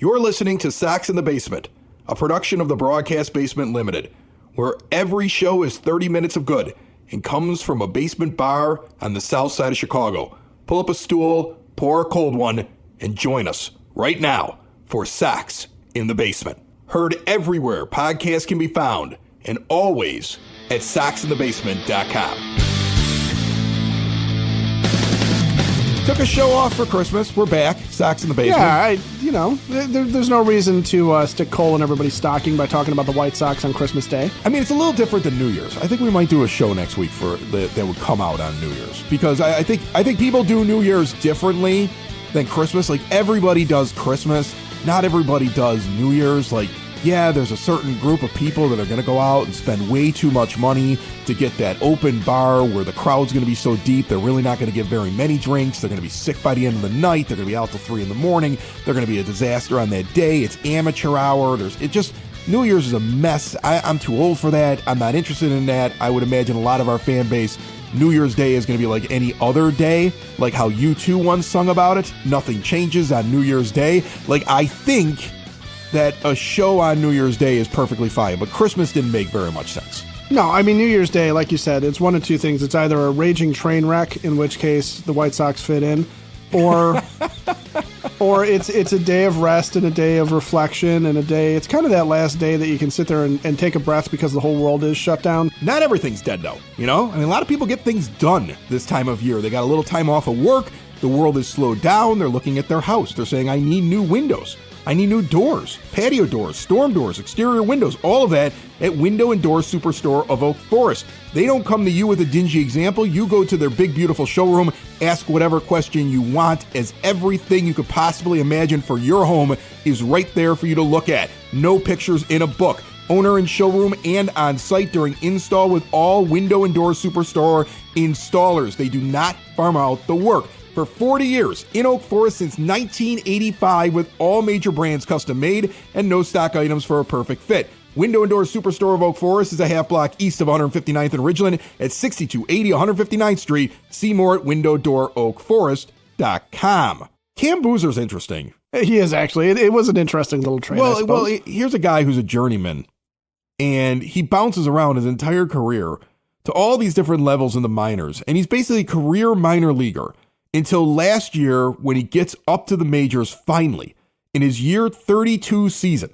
You're listening to Sox in the Basement, a production of the Broadcast Basement Limited, where every show is 30 minutes of good and comes from a basement bar on the south side of Chicago. Pull up a stool, pour a cold one, and join us right now for Sox in the Basement. Heard everywhere podcasts can be found, and always at soxinthebasement.com. Took a show off for Christmas. We're back. Sox in the Basement. Yeah, there's no reason to stick coal in everybody's stocking by talking about the White Sox on Christmas Day. I mean, it's a little different than New Year's. I think we might do a show next week that would come out on New Year's, because I think people do New Year's differently than Christmas. Like, everybody does Christmas. Not everybody does New Year's. Like, yeah, there's a certain group of people that are going to go out and spend way too much money to get that open bar where the crowd's going to be so deep, they're really not going to get very many drinks. They're going to be sick by the end of the night. They're going to be out till 3 a.m. They're going to be a disaster on that day. It's amateur hour. New Year's is a mess. I'm too old for that. I'm not interested in that. I would imagine a lot of our fan base, New Year's Day is going to be like any other day, like how U2 once sung about it. Nothing changes on New Year's Day. Like, I think that a show on New Year's Day is perfectly fine, but Christmas didn't make very much sense. No, I mean, New Year's Day, like you said, it's one of two things. It's either a raging train wreck, in which case the White Sox fit in, or or it's a day of rest and a day of reflection and it's kind of that last day that you can sit there and take a breath because the whole world is shut down. Not everything's dead, though, you know? I mean, a lot of people get things done this time of year. They got a little time off of work. The world is slowed down. They're looking at their house. They're saying, I need new windows. I need new doors, patio doors, storm doors, exterior windows, all of that at Window and Door Superstore of Oak Forest. They don't come to you with a dingy example. You go to their big, beautiful showroom, ask whatever question you want, as everything you could possibly imagine for your home is right there for you to look at. No pictures in a book. Owner in showroom and on site during install with all Window and Door Superstore installers. They do not farm out the work. For 40 years, in Oak Forest since 1985, with all major brands custom made and no stock items for a perfect fit. Window and Door Superstore of Oak Forest is a half block east of 159th and Ridgeland at 6280 159th Street. See more at windowdooroakforest.com. Cam Boozer's interesting. He is, actually. It was an interesting little trade, I suppose. Well, here's a guy who's a journeyman, and he bounces around his entire career to all these different levels in the minors, and he's basically a career minor leaguer. Until last year, when he gets up to the majors finally in his year 32 season,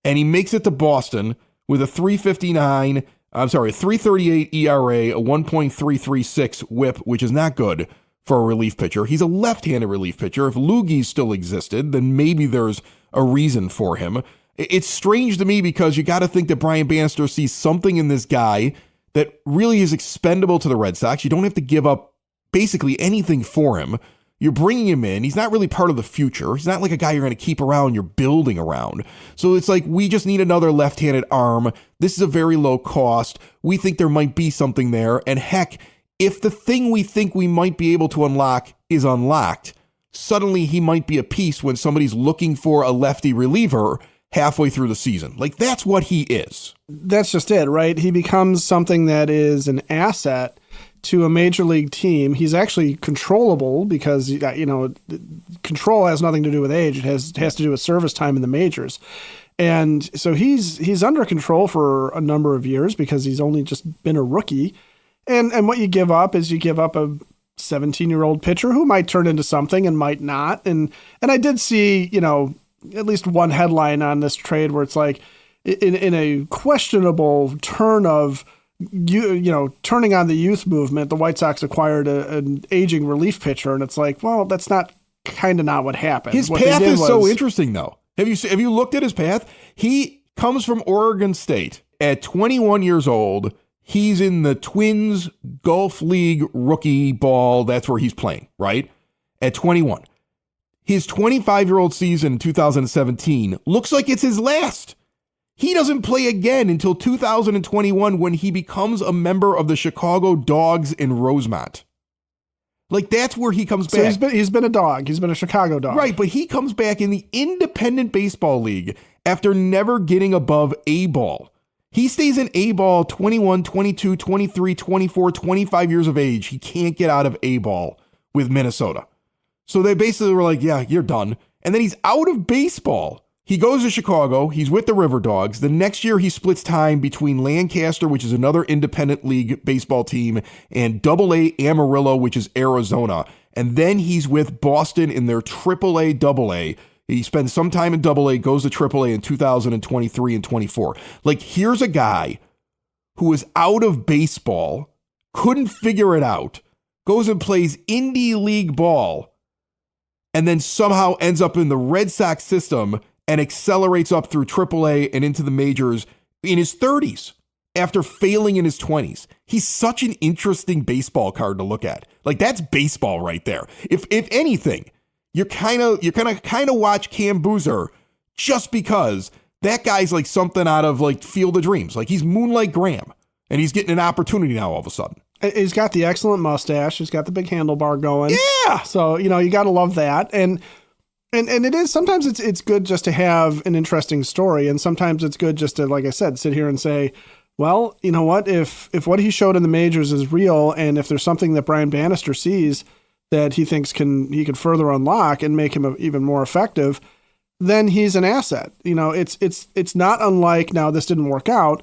and he makes it to Boston with a 338 ERA, a 1.336 whip, which is not good for a relief pitcher. He's a left-handed relief pitcher. If loogies still existed, then maybe there's a reason for him. It's strange to me because you got to think that Brian Bannister sees something in this guy that really is expendable to the Red Sox. You don't have to give up basically anything for him. You're bringing him in. He's not really part of the future. He's not like a guy you're going to keep around, you're building around. So it's like, we just need another left-handed arm. This is a very low cost. We think there might be something there. And heck, if the thing we think we might be able to unlock is unlocked, suddenly he might be a piece when somebody's looking for a lefty reliever halfway through the season. Like, that's what he is. That's just it, right? He becomes something that is an asset to a major league team. He's actually controllable because, control has nothing to do with age. It has to do with service time in the majors. And so he's under control for a number of years because he's only just been a rookie. And what you give up is you give up a 17-year-old pitcher who might turn into something and might not. And I did see, at least one headline on this trade where it's like, in a questionable turn of turning on the youth movement, the White Sox acquired an aging relief pitcher, and it's like, well, that's not what happened. His path is so interesting, though. Have you looked at his path? He comes from Oregon State. At 21 years old, he's in the Twins Gulf League rookie ball. That's where he's playing, right? At 21. His 25-year-old season in 2017 looks like it's his last. He doesn't play again until 2021 when he becomes a member of the Chicago Dogs in Rosemont. Like, that's where he comes back. So he's been a dog. He's been a Chicago dog. Right, but he comes back in the independent baseball league after never getting above A-ball. He stays in A-ball 21, 22, 23, 24, 25 years of age. He can't get out of A-ball with Minnesota. So they basically were like, yeah, you're done. And then he's out of baseball. He goes to Chicago. He's with the River Dogs. The next year, he splits time between Lancaster, which is another independent league baseball team, and Double-A Amarillo, which is Arizona. And then he's with Boston in their Triple-A Double-A. He spends some time in Double-A, goes to Triple-A in 2023 and 24. Like, here's a guy who is out of baseball, couldn't figure it out, goes and plays indie league ball, and then somehow ends up in the Red Sox system and accelerates up through AAA and into the majors in his 30s after failing in his 20s. He's such an interesting baseball card to look at. Like, that's baseball right there. If anything, you're gonna kind of watch Cam Boozer just because that guy's like something out of like Field of Dreams. Like, he's Moonlight Graham, and he's getting an opportunity now all of a sudden. He's got the excellent mustache. He's got the big handlebar going. Yeah. So, you got to love that. And it is, sometimes it's good just to have an interesting story. And sometimes it's good just to, like I said, sit here and say, well, you know what, if what he showed in the majors is real, and if there's something that Brian Bannister sees that he thinks he can further unlock and make him even more effective, then he's an asset. It's not unlike, now this didn't work out,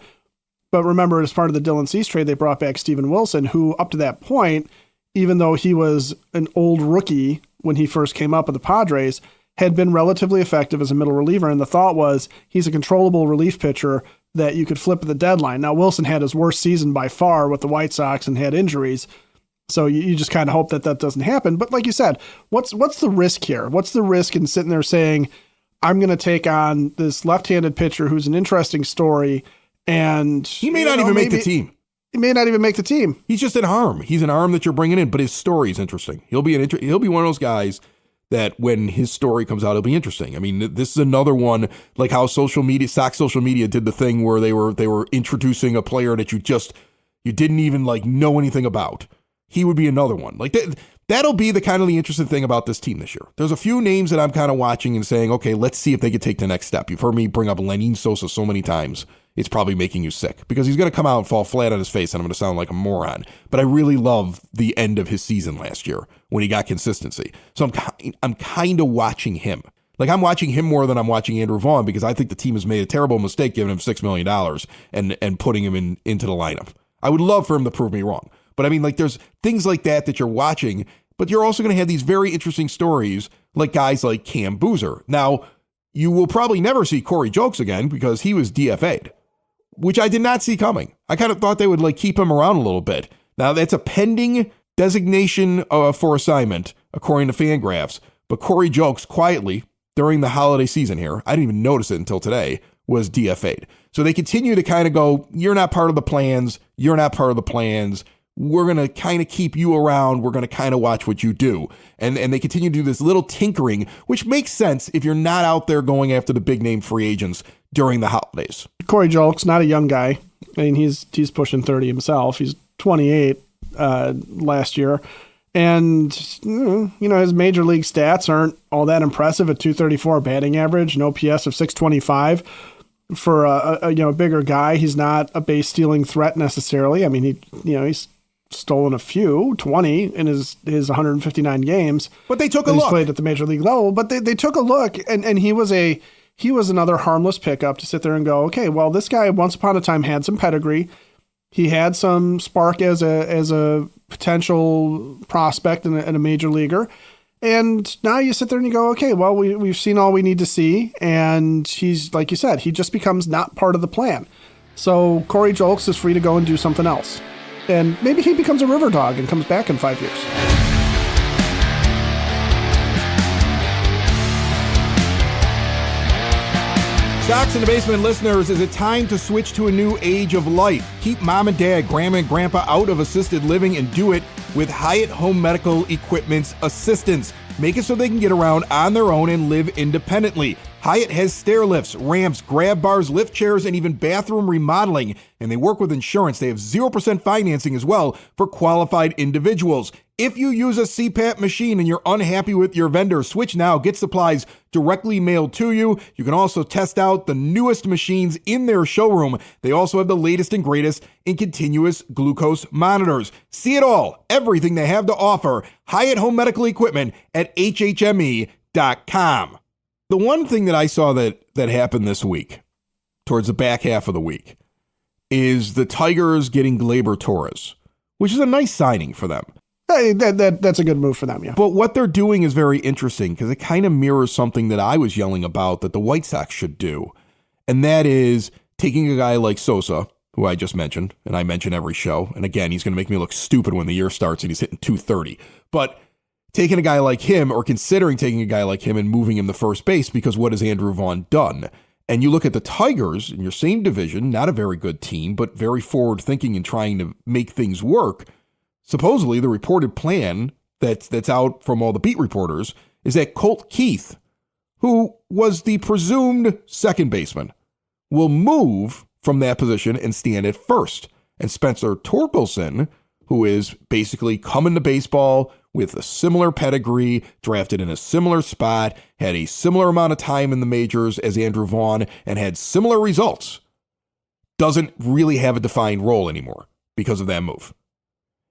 but remember, as part of the Dylan Cease trade, they brought back Steven Wilson, who up to that point, even though he was an old rookie when he first came up with the Padres, had been relatively effective as a middle reliever. And the thought was he's a controllable relief pitcher that you could flip at the deadline. Now, Wilson had his worst season by far with the White Sox and had injuries. So you just kind of hope that doesn't happen. But like you said, what's the risk here? What's the risk in sitting there saying, I'm going to take on this left-handed pitcher who's an interesting story, and he may not even make the team. He may not even make the team. He's just an arm. He's an arm that you're bringing in, but his story is interesting. He'll be one of those guys that when his story comes out, it'll be interesting. I mean, this is another one, like how Sox social media did the thing where they were introducing a player that you didn't even like know anything about. He would be another one. Like that'll be the interesting thing about this team this year. There's a few names that I'm kind of watching and saying, okay, let's see if they could take the next step. You've heard me bring up Lenyn Sosa so many times. It's probably making you sick because he's going to come out and fall flat on his face and I'm going to sound like a moron. But I really love the end of his season last year when he got consistency. So I'm kind of watching him. Like, I'm watching him more than I'm watching Andrew Vaughn because I think the team has made a terrible mistake giving him $6 million and putting him into the lineup. I would love for him to prove me wrong. But I mean, like, there's things like that you're watching, but you're also going to have these very interesting stories like guys like Cam Boozer. Now, you will probably never see Corey Jokes again because he was DFA'd, which I did not see coming. I kind of thought they would like keep him around a little bit. Now, that's a pending designation for assignment, according to Fangraphs. But Corey Jokes quietly, during the holiday season here, I didn't even notice it until today, was DFA'd. So they continue to kind of go, you're not part of the plans. You're not part of the plans. We're going to kind of keep you around. We're going to kind of watch what you do. And they continue to do this little tinkering, which makes sense if you're not out there going after the big name free agents during the holidays. Corey Jolk's not a young guy. I mean, he's pushing 30 himself. He's 28 last year. And, his major league stats aren't all that impressive at 234 batting average, an OPS of 625. For a bigger guy, he's not a base stealing threat necessarily. I mean, he's stolen a few, 20 in his 159 games. But they took a look. He's played at the major league level, but they took a look, and he was another harmless pickup to sit there and go, okay, well, this guy once upon a time had some pedigree. He had some spark as a potential prospect and a major leaguer. And now you sit there and you go, okay, well, we've seen all we need to see. And he's, like you said, he just becomes not part of the plan. So Corey Jolks is free to go and do something else. And maybe he becomes a river dog and comes back in 5 years. Sox in the Basement listeners, is it time to switch to a new age of life? Keep mom and dad, grandma and grandpa out of assisted living and do it with Hyatt Home Medical Equipment's assistance. Make it so they can get around on their own and live independently. Hyatt has stair lifts, ramps, grab bars, lift chairs, and even bathroom remodeling. And they work with insurance. They have 0% financing as well for qualified individuals. If you use a CPAP machine and you're unhappy with your vendor, switch now. Get supplies directly mailed to you. You can also test out the newest machines in their showroom. They also have the latest and greatest in continuous glucose monitors. See it all, everything they have to offer. Hyatt Home Medical Equipment at hhme.com. The one thing that I saw that happened this week, towards the back half of the week, is the Tigers getting Gleyber Torres, which is a nice signing for them. Hey, that's a good move for them, yeah. But what they're doing is very interesting because it kind of mirrors something that I was yelling about that the White Sox should do. And that is taking a guy like Sosa, who I just mentioned, and I mention every show. And again, he's going to make me look stupid when the year starts and he's hitting 230. But taking a guy like him, or considering taking a guy like him and moving him to first base, because what has Andrew Vaughn done? And you look at the Tigers in your same division, not a very good team, but very forward thinking and trying to make things work. Supposedly, the reported plan that's out from all the beat reporters is that Colt Keith, who was the presumed second baseman, will move from that position and stand at first. And Spencer Torkelson, who is basically coming to baseball with a similar pedigree, drafted in a similar spot, had a similar amount of time in the majors as Andrew Vaughn, and had similar results, doesn't really have a defined role anymore because of that move.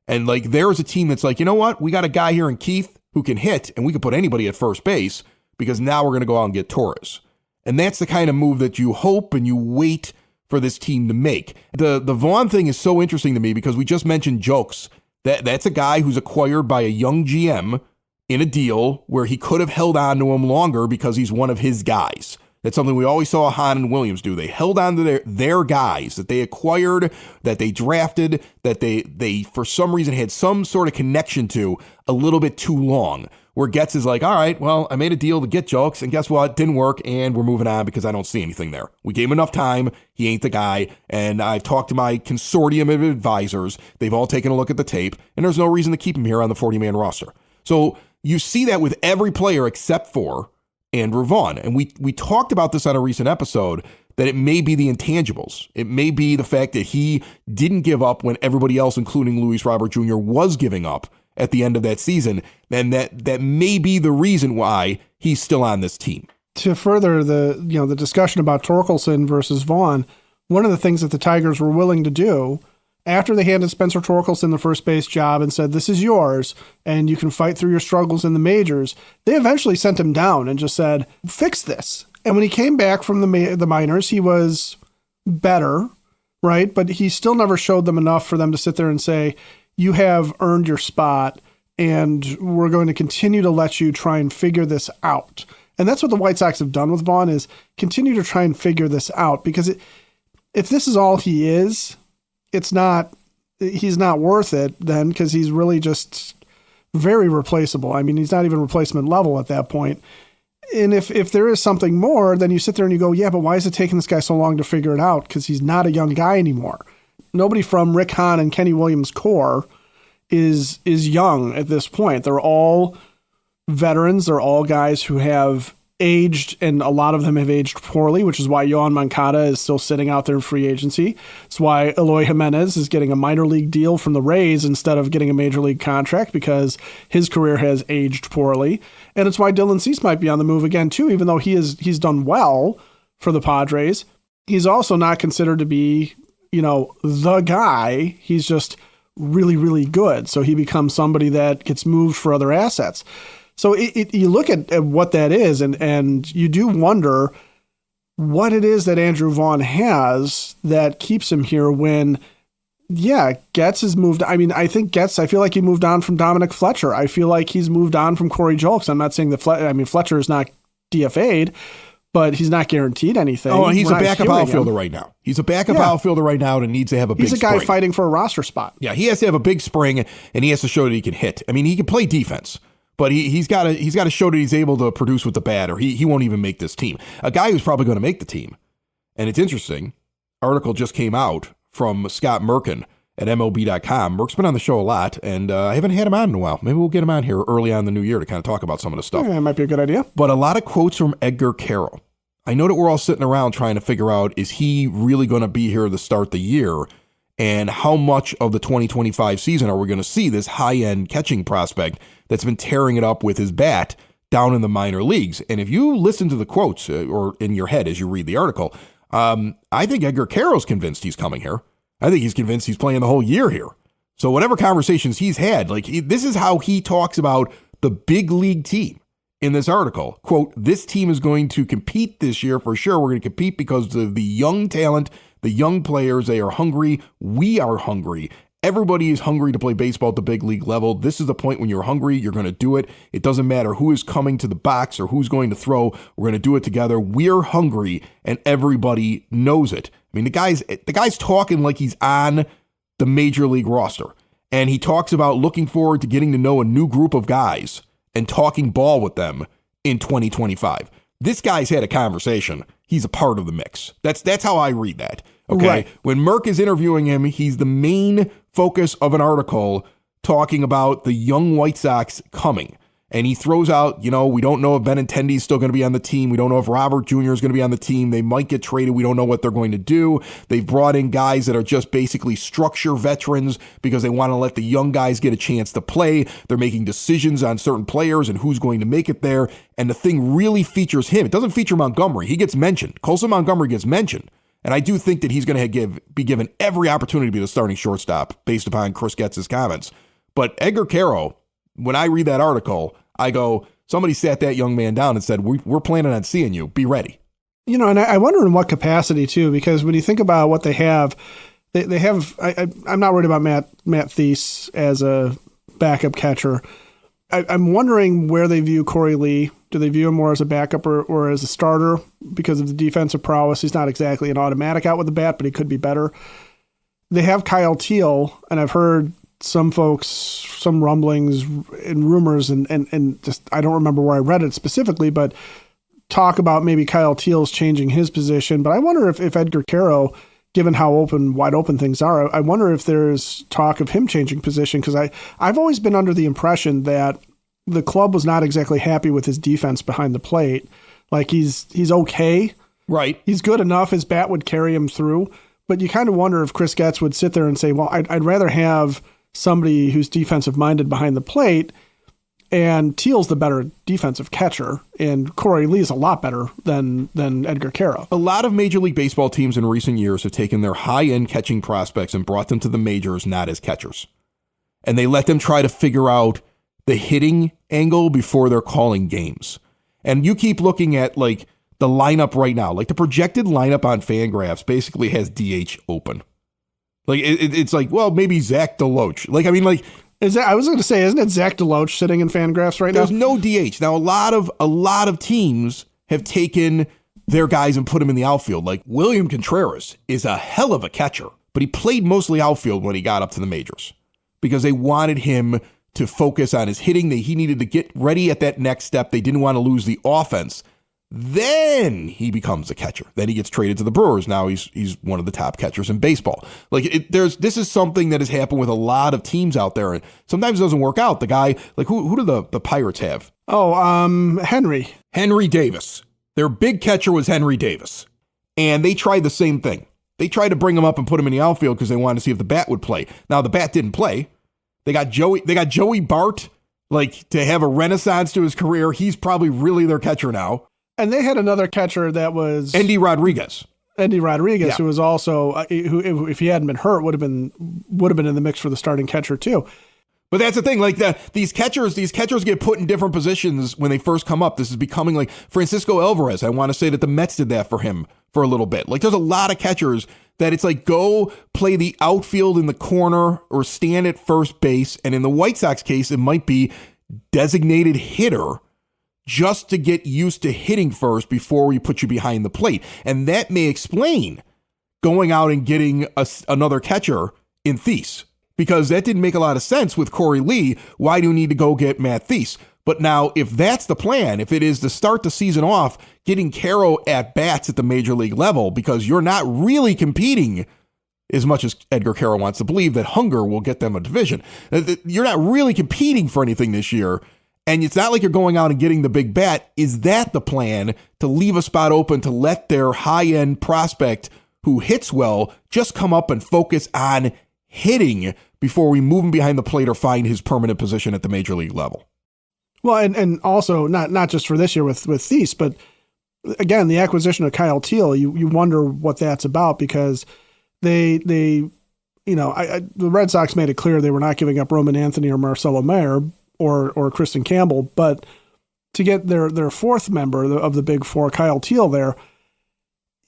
And like, there's a team that's like, you know what? We got a guy here in Keith who can hit, and we can put anybody at first base because now we're going to go out and get Torres. And that's the kind of move that you hope and you wait for this team to make. The Vaughn thing is so interesting to me because we just mentioned Jokes. That's a guy who's acquired by a young GM in a deal where he could have held on to him longer because he's one of his guys. That's something we always saw Hahn and Williams do. They held on to their guys that they acquired, that they drafted, that they for some reason had some sort of connection to a little bit too long. Where Getz is like, all right, well, I made a deal to get Jokes, and guess what? Didn't work, and we're moving on because I don't see anything there. We gave him enough time. He ain't the guy, and I've talked to my consortium of advisors. They've all taken a look at the tape, and there's no reason to keep him here on the 40-man roster. So you see that with every player except for Andrew Vaughn. And we talked about this on a recent episode, that it may be the intangibles. It may be the fact that he didn't give up when everybody else, including Luis Robert Jr., was giving up at the end of that season. And that may be the reason why he's still on this team. To further the discussion about Torkelson versus Vaughn, one of the things that the Tigers were willing to do after they handed Spencer Torkelson the first base job and said, this is yours, and you can fight through your struggles in the majors, they eventually sent him down and just said, fix this. And when he came back from the minors, he was better, right? But he still never showed them enough for them to sit there and say, you have earned your spot, and we're going to continue to let you try and figure this out. And that's what the White Sox have done with Vaughn, is continue to try and figure this out. Because if this is all he is, he's not worth it then, because he's really just very replaceable. I mean, he's not even replacement level at that point. And if there is something more, then you sit there and you go, yeah, but why is it taking this guy so long to figure it out? Because he's not a young guy anymore. Nobody from Rick Hahn and Kenny Williams' core is young at this point. They're all veterans. They're all guys who have aged, and a lot of them have aged poorly, which is why Yohan Moncada is still sitting out there in free agency. It's why Eloy Jimenez is getting a minor league deal from the Rays instead of getting a major league contract, because his career has aged poorly. And it's why Dylan Cease might be on the move again too, even though he's done well for the Padres. He's also not considered to be, the guy. He's just really, really good. So he becomes somebody that gets moved for other assets. So you look at what that is, and you do wonder what it is that Andrew Vaughn has that keeps him here when, Getz has moved. I mean, I feel like he moved on from Dominic Fletcher. I feel like he's moved on from Corey Julks. I'm not saying that Fletcher is not DFA'd, but he's not guaranteed anything. Oh, he's a backup outfielder right now. He's a backup outfielder right now and needs to have a big spring. He's a guy fighting for a roster spot. Yeah, he has to have a big spring, and he has to show that he can hit. I mean, he can play defense, but he's got to show that he's able to produce with the bat, or he won't even make this team. A guy who's probably going to make the team, and it's interesting, article just came out from Scott Merkin at MLB.com. Merk's been on the show a lot, and I haven't had him on in a while. Maybe we'll get him on here early on in the new year to kind of talk about some of the stuff. Yeah, it might be a good idea. But a lot of quotes from Edgar Quero. I know that we're all sitting around trying to figure out, is he really going to be here to start the year? And how much of the 2025 season are we going to see this high-end catching prospect that's been tearing it up with his bat down in the minor leagues? And if you listen to the quotes or in your head as you read the article, I think Edgar Quero's convinced he's coming here. I think he's convinced he's playing the whole year here. So whatever conversations he's had, this is how he talks about the big league team. in this article. Quote, this team is going to compete this year for sure. We're going to compete because of the young talent, the young players. They are hungry. We are hungry. Everybody is hungry to play baseball at the big league level. This is the point when you're hungry, you're going to do it. It doesn't matter who is coming to the box or who's going to throw. We're going to do it together. We're hungry, and everybody knows it. I mean, the guy's talking like he's on the major league roster. And he talks about looking forward to getting to know a new group of guys and talking ball with them in 2025. This guy's had a conversation. He's a part of the mix. That's how I read that. Okay. Right. When Merck is interviewing him, he's the main focus of an article talking about the young White Sox coming. And he throws out, we don't know if Benintendi is still going to be on the team. We don't know if Robert Jr. is going to be on the team. They might get traded. We don't know what they're going to do. They've brought in guys that are just basically structure veterans because they want to let the young guys get a chance to play. They're making decisions on certain players and who's going to make it there. And the thing really features him. It doesn't feature Montgomery. He gets mentioned. Colson Montgomery gets mentioned. And I do think that he's going to be given every opportunity to be the starting shortstop based upon Chris Getz's comments. But Edgar Quero, when I read that article, I go, somebody sat that young man down and said, we're planning on seeing you. Be ready. And I wonder in what capacity, too, because when you think about what they have, they have, I'm not worried about Matt Thies as a backup catcher. I'm wondering where they view Corey Lee. Do they view him more as a backup or as a starter because of the defensive prowess? He's not exactly an automatic out with the bat, but he could be better. They have Kyle Teal, and I've heard some folks, some rumblings and rumors, and just I don't remember where I read it specifically, but talk about maybe Kyle Teal's changing his position. But I wonder if Edgar Quero, given how wide open things are, I wonder if there's talk of him changing position, because I've always been under the impression that the club was not exactly happy with his defense behind the plate. Like he's okay. Right. He's good enough. His bat would carry him through. But you kind of wonder if Chris Getz would sit there and say, well, I'd rather have somebody who's defensive minded behind the plate, and Teal's the better defensive catcher, and Corey Lee is a lot better than Edgar Quero. A lot of Major League Baseball teams in recent years have taken their high-end catching prospects and brought them to the majors not as catchers. And they let them try to figure out the hitting angle before they're calling games. And you keep looking at like the lineup right now, like the projected lineup on Fangraphs basically has DH open. Like it's like, well, maybe Zach DeLoach. Like, I mean, like, I was going to say, isn't it Zach DeLoach sitting in Fangraphs right now? There's no DH. Now, a lot of teams have taken their guys and put them in the outfield. Like William Contreras is a hell of a catcher, but he played mostly outfield when he got up to the majors because they wanted him to focus on his hitting. He needed to get ready at that next step. They didn't want to lose the offense. Then he becomes a catcher. Then he gets traded to the Brewers. Now he's one of the top catchers in baseball. Like this is something that has happened with a lot of teams out there, and sometimes it doesn't work out. The guy, like who do the Pirates have? Henry Davis. Their big catcher was Henry Davis, and they tried the same thing. They tried to bring him up and put him in the outfield because they wanted to see if the bat would play. Now the bat didn't play. They got Joey Bart, like to have a renaissance to his career. He's probably really their catcher now. And they had another catcher that was Endy Rodriguez, yeah. Who was also who if he hadn't been hurt would have been in the mix for the starting catcher too. But that's the thing, like these catchers get put in different positions when they first come up. This is becoming like Francisco Alvarez. I want to say that the Mets did that for him for a little bit. Like there's a lot of catchers that it's like go play the outfield in the corner or stand at first base. And in the White Sox case, it might be designated hitter just to get used to hitting first before we put you behind the plate. And that may explain going out and getting another catcher in Thies, because that didn't make a lot of sense with Corey Lee. Why do you need to go get Matt Thies? But now, if that's the plan, if it is to start the season off getting Quero at bats at the major league level, because you're not really competing as much as Edgar Quero wants to believe that hunger will get them a division. You're not really competing for anything this year. And it's not like you're going out and getting the big bat. Is that the plan, to leave a spot open to let their high-end prospect who hits well just come up and focus on hitting before we move him behind the plate or find his permanent position at the major league level? Well, and also not just for this year with Thies, but again, the acquisition of Kyle Teal, you wonder what that's about, because the Red Sox made it clear they were not giving up Roman Anthony or Marcelo Mayer or Kristen Campbell, but to get their fourth member of the big four, Kyle Teal, there,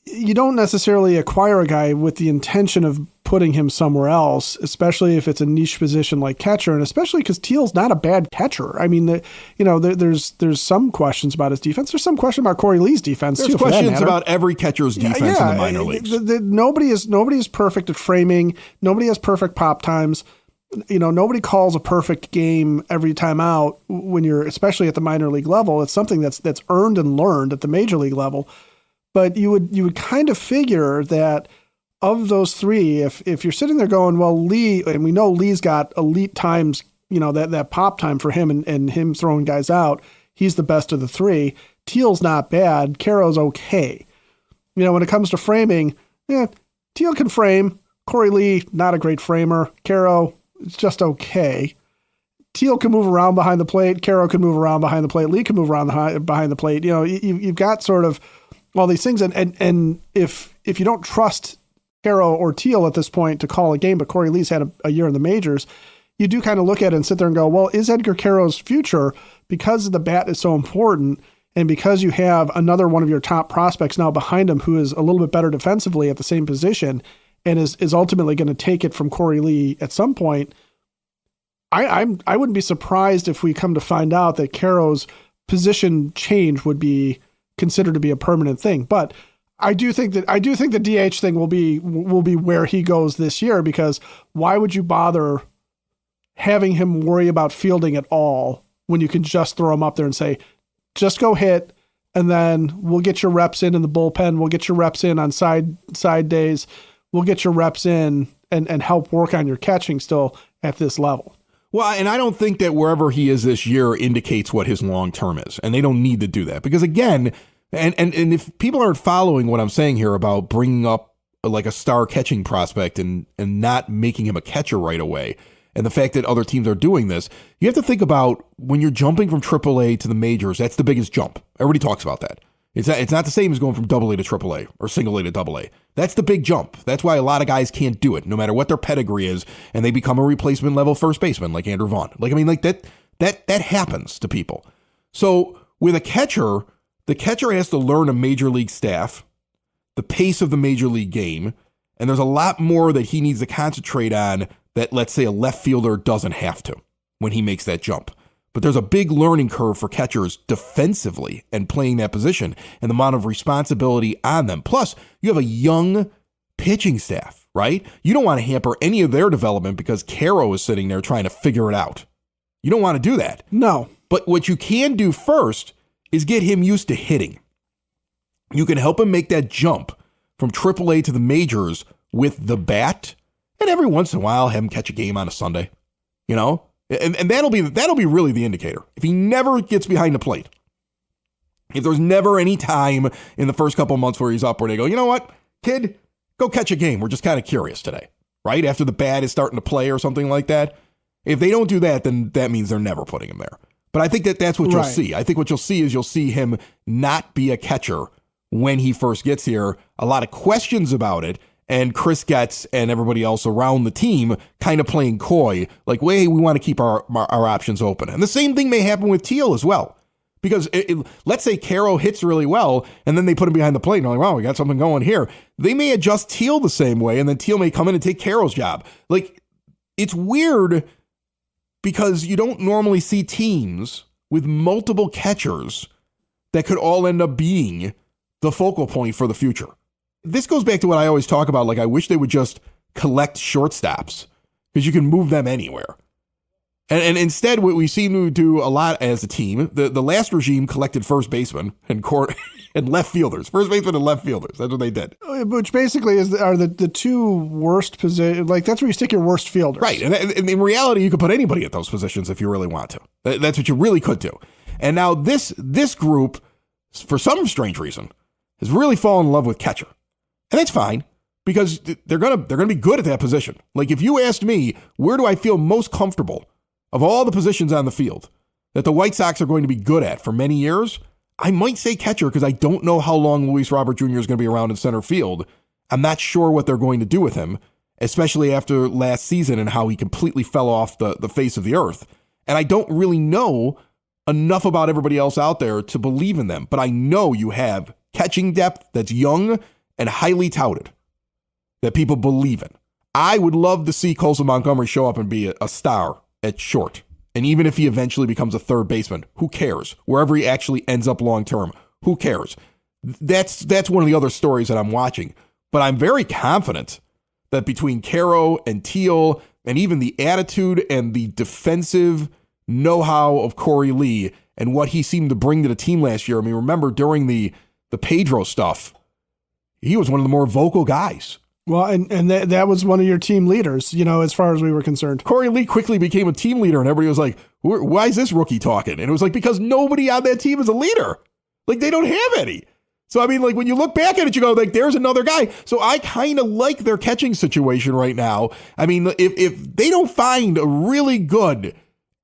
you don't necessarily acquire a guy with the intention of putting him somewhere else, especially if it's a niche position like catcher, and especially because Teal's not a bad catcher. I mean, there's some questions about his defense. There's some question about Corey Lee's defense. There's too, questions about every catcher's defense in the minor leagues. Nobody is perfect at framing. Nobody has perfect pop times. Nobody calls a perfect game every time out when you're, especially at the minor league level. It's something that's earned and learned at the major league level. But you would kind of figure that of those three, if you're sitting there going, well, Lee, and we know Lee's got elite times, that pop time for him and him throwing guys out, he's the best of the three. Teal's not bad. Quero's okay. When it comes to framing, Teal can frame. Corey Lee, not a great framer. Quero, it's just okay. Teal can move around behind the plate. Quero can move around behind the plate. Lee can move around behind the plate. You've got sort of all these things. And if you don't trust Quero or Teal at this point to call a game, but Corey Lee's had a year in the majors, you do kind of look at it and sit there and go, well, is Edgar Quero's future, because the bat is so important and because you have another one of your top prospects now behind him who is a little bit better defensively at the same position and is ultimately going to take it from Corey Lee at some point, I wouldn't be surprised if we come to find out that Quero's position change would be considered to be a permanent thing. But I do think the DH thing will be where he goes this year, because why would you bother having him worry about fielding at all when you can just throw him up there and say, just go hit, and then we'll get your reps in the bullpen. We'll get your reps in on side days. We'll get your reps in and help work on your catching still at this level. Well, and I don't think that wherever he is this year indicates what his long term is, and they don't need to do that, because again, and if people aren't following what I'm saying here about bringing up like a star catching prospect and not making him a catcher right away, and the fact that other teams are doing this, you have to think about when you're jumping from AAA to the majors. That's the biggest jump. Everybody talks about that. It's not the same as going from AA to AAA or single A to AA. That's the big jump. That's why a lot of guys can't do it, no matter what their pedigree is, and they become a replacement level first baseman like Andrew Vaughn. That happens to people. So with a catcher, the catcher has to learn a major league staff, the pace of the major league game, and there's a lot more that he needs to concentrate on that, let's say, a left fielder doesn't have to when he makes that jump. But there's a big learning curve for catchers defensively and playing that position and the amount of responsibility on them. Plus, you have a young pitching staff, right? You don't want to hamper any of their development because Quero is sitting there trying to figure it out. You don't want to do that. No. But what you can do first is get him used to hitting. You can help him make that jump from AAA to the majors with the bat, and every once in a while have him catch a game on a Sunday, And that'll be really the indicator. If he never gets behind the plate, if there's never any time in the first couple of months where he's up where they go, you know what, kid, go catch a game. We're just kind of curious today, right? After the bat is starting to play or something like that. If they don't do that, then that means they're never putting him there. But I think that's what you'll see. I think what you'll see is you'll see him not be a catcher when he first gets here. A lot of questions about it. And Chris Getz and everybody else around the team kind of playing coy, like, hey, we want to keep our options open. And the same thing may happen with Teal as well. Because let's say Quero hits really well, and then they put him behind the plate, and they're like, wow, we got something going here. They may adjust Teal the same way, and then Teal may come in and take Quero's job. Like, it's weird because you don't normally see teams with multiple catchers that could all end up being the focal point for the future. This goes back to what I always talk about. Like, I wish they would just collect shortstops because you can move them anywhere. And instead, what we seem to do a lot as a team, the last regime collected first baseman and left fielders. First baseman and left fielders. That's what they did. Which basically are the two worst positions. Like, that's where you stick your worst fielders. Right. And in reality, you could put anybody at those positions if you really want to. That's what you really could do. And now this group, for some strange reason, has really fallen in love with catcher. And that's fine, because they're gonna be good at that position. Like, if you asked me, where do I feel most comfortable of all the positions on the field that the White Sox are going to be good at for many years, I might say catcher, because I don't know how long Luis Robert Jr. is going to be around in center field. I'm not sure what they're going to do with him, especially after last season and how he completely fell off the face of the earth. And I don't really know enough about everybody else out there to believe in them. But I know you have catching depth that's young and highly touted that people believe in. I would love to see Colson Montgomery show up and be a star at short. And even if he eventually becomes a third baseman, who cares? Wherever he actually ends up long term, who cares? That's one of the other stories that I'm watching. But I'm very confident that between Quero and Teal and even the attitude and the defensive know-how of Corey Lee and what he seemed to bring to the team last year. I mean, remember during the Pedro stuff, he was one of the more vocal guys. Well, and that was one of your team leaders, as far as we were concerned. Corey Lee quickly became a team leader, and everybody was like, why is this rookie talking? And it was like, because nobody on that team is a leader. Like, they don't have any. So, I mean, like, when you look back at it, you go, like, there's another guy. So I kind of like their catching situation right now. I mean, if they don't find a really good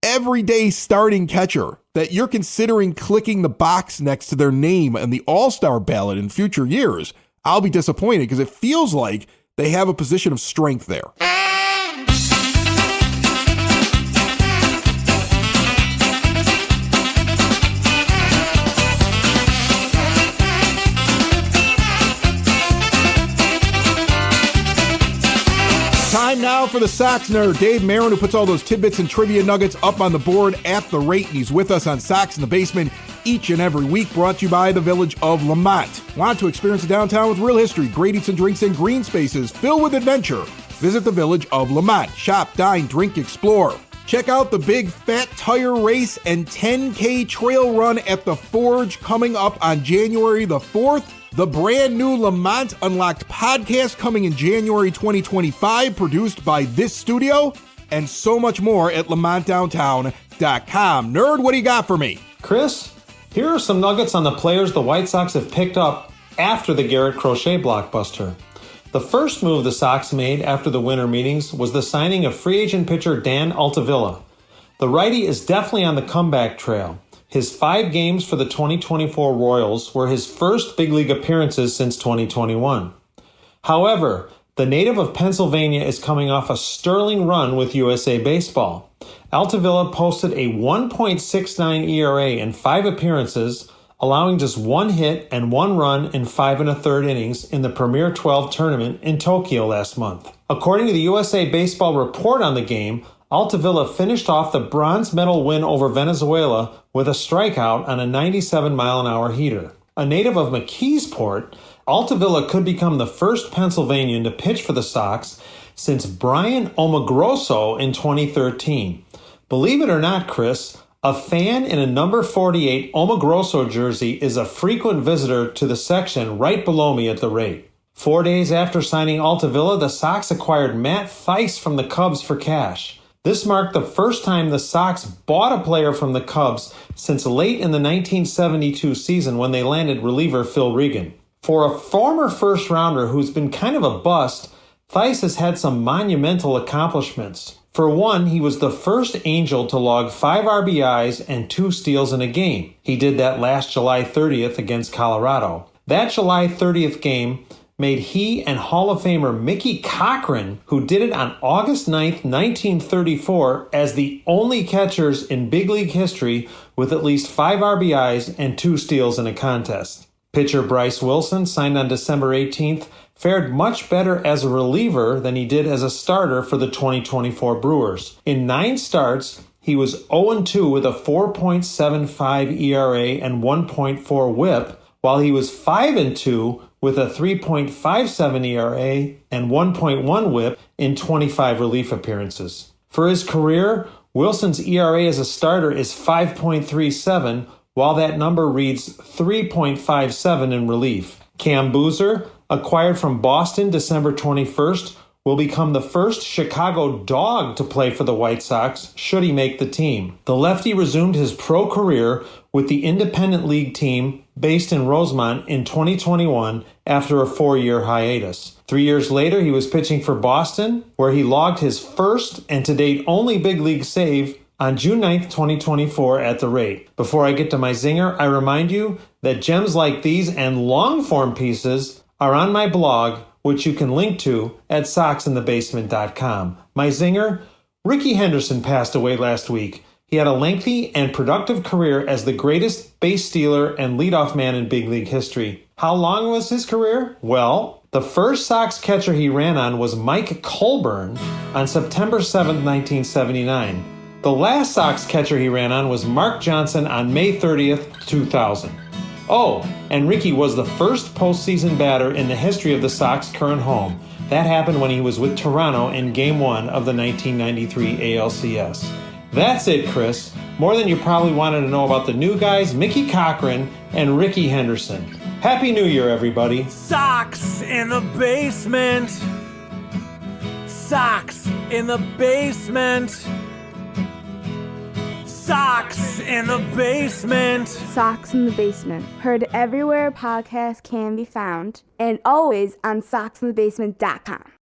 everyday starting catcher that you're considering clicking the box next to their name and the all-star ballot in future years, I'll be disappointed because it feels like they have a position of strength there. Time now for the Sox Nerd, Dave Marin, who puts all those tidbits and trivia nuggets up on the board at the rate. And he's with us on Sox in the Basement each and every week, brought to you by the Village of Lamont. Want to experience the downtown with real history, great eats and drinks, and green spaces filled with adventure? Visit the Village of Lamont. Shop, dine, drink, explore. Check out the big fat tire race and 10K trail run at the Forge coming up on January the 4th. The brand new Lamont Unlocked podcast coming in January 2025, produced by this studio, and so much more at lamontdowntown.com. Nerd, what do you got for me? Chris, here are some nuggets on the players the White Sox have picked up after the Garrett Crochet blockbuster. The first move the Sox made after the winter meetings was the signing of free agent pitcher Dan Altavilla. The righty is definitely on the comeback trail. His 5 games for the 2024 Royals were his first big league appearances since 2021. However, the native of Pennsylvania is coming off a sterling run with USA Baseball. Altavilla posted a 1.69 ERA in 5 appearances, allowing just 1 hit and 1 run in 5 1/3 innings in the Premier 12 tournament in Tokyo last month. According to the USA Baseball report on the game, Altavilla finished off the bronze medal win over Venezuela with a strikeout on a 97-mile-an-hour heater. A native of McKeesport, Altavilla could become the first Pennsylvanian to pitch for the Sox since Brian Omogrosso in 2013. Believe it or not, Chris, a fan in a number 48 Omogrosso jersey is a frequent visitor to the section right below me at the rate. 4 days after signing Altavilla, the Sox acquired Matt Thaiss from the Cubs for cash. This marked the first time the Sox bought a player from the Cubs since late in the 1972 season when they landed reliever Phil Regan. For a former first-rounder who's been kind of a bust, Thaiss has had some monumental accomplishments. For one, he was the first Angel to log 5 RBIs and 2 steals in a game. He did that last July 30th against Colorado. That July 30th game made he and Hall of Famer Mickey Cochran, who did it on August 9th, 1934, as the only catchers in big league history with at least 5 RBIs and 2 steals in a contest. Pitcher Bryce Wilson, signed on December 18th, fared much better as a reliever than he did as a starter for the 2024 Brewers. In 9 starts, he was 0-2 with a 4.75 ERA and 1.4 WHIP, while he was 5-2 with a 3.57 ERA and 1.1 WHIP in 25 relief appearances. For his career, Wilson's ERA as a starter is 5.37, while that number reads 3.57 in relief. Cam Boozer, acquired from Boston December 21st, will become the first Chicago Dog to play for the White Sox should he make the team. The lefty resumed his pro career with the Independent League team based in Rosemont in 2021 after a 4-year hiatus. 3 years later, he was pitching for Boston, where he logged his first and to date only big league save on June 9th, 2024 at the rate. Before I get to my zinger, I remind you that gems like these and long-form pieces are on my blog, which you can link to at soxinthebasement.com. My zinger, Ricky Henderson passed away last week. He had a lengthy and productive career as the greatest base stealer and leadoff man in big league history. How long was his career? Well, the first Sox catcher he ran on was Mike Colburn on September 7, 1979. The last Sox catcher he ran on was Mark Johnson on May 30th, 2000. Oh, and Ricky was the first postseason batter in the history of the Sox current home. That happened when he was with Toronto in Game 1 of the 1993 ALCS. That's it, Chris. More than you probably wanted to know about the new guys, Mickey Cochran and Ricky Henderson. Happy New Year, everybody. Sox in the basement. Sox in the basement. Sox in the basement. Sox in the Basement. Heard everywhere podcasts can be found and always on soxinthebasement.com.